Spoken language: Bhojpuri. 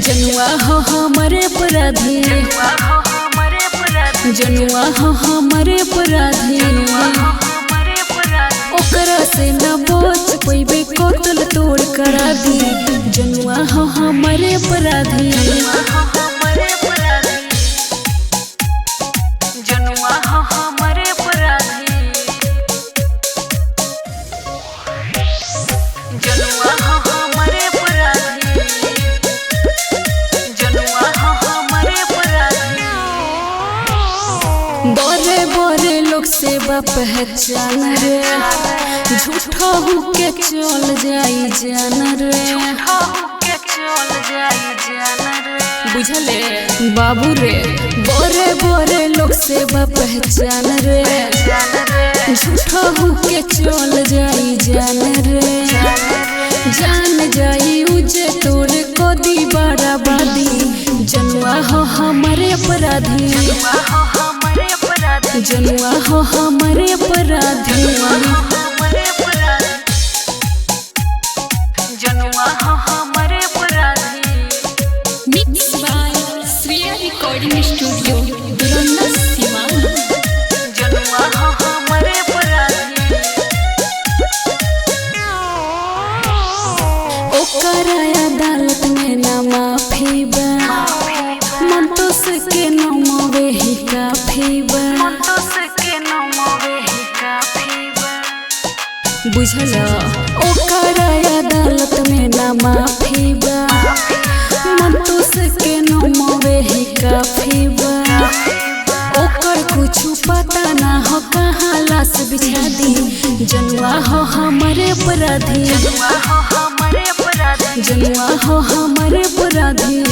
जनुआ हो हमारे अपराधी, जनुआ हो हमारे अपराधी। ओकरा से न बच पैबे कोतल तोड़ करा दी। जनुआ हो हमारे अपराधी, जनुआ हो हमारे अपराधी, जनुआ हो हमारे अपराधी, जनुआ हो हमारे अपराधी। बोरे बोरे लोग से पहचान रे, झूठा होके चल जाई जान रे, बुझले बाबू रे। बोरे बोरे लोग से पहचान रे, झूठा होके चल जाई जान रे। जान जाई उजे तोरे को दी बराबादी। जनुआ हो हमारे अपराधी, जनुआ हो हमारे अपराधी, जनुआ हो हमारे अपराधी। Mix by Shreya recording studio Duranna Siwan. जनुआ हो हमारे अपराधी, ओकरा अदालत में ना माफी बा, मंतोस के नमवे ही काफी बा, बुझला। ओकरा अदालत में ना माफी बा, मंतोस के नमवे ही काफी बा। ओकर कुछ पता ना हो कहाँ लाश बिछा दी। जनुआ हो हमारे अपराधी, जनुआ हो हमारे अपराधी, जनुआ हो हमारे अपराधी।